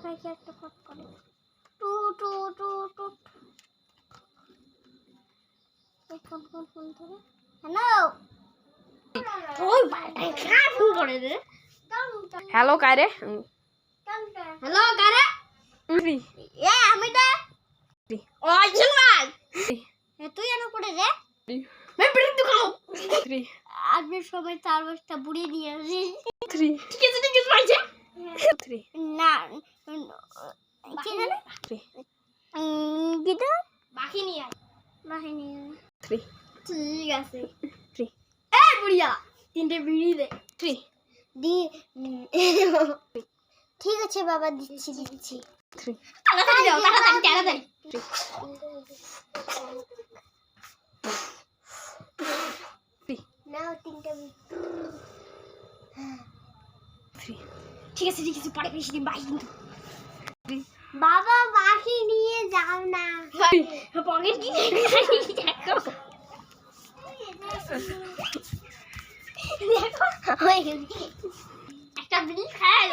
ভাইকে একটা ফট করে টু টু টু টু ফোন ফোন ফোন ধরে হ্যালো ওই বাটাই খা ফোন করে রে হ্যালো কারে হ্যালো কারে এ আমি দা ওই জুমাল এ তুই এনে পড়ে রে मैं बिल्कुल दिखाओ 3 आज मैं समय 4 बजता बुड़ी दिया जी 3 किस पाइছে 3 না কি জানে 3 গিটা বাকি নিয়ে বাকি নিয়ে 3 ঠিক আছে 3 এ বুড়িয়া তিনটে বিড়ি দে 3 দি ঠিক আছে বাবা দিচ্ছি 3 তাড়াতাড়ি দাও তাড়াতাড়ি নাও তিনটে 3 ঠিক আছে পরে বেশি দিন বাকি কিন্তু বাবা বাকি নিয়ে যাও না পকেট কি দেখো একটা বিড়ি খায়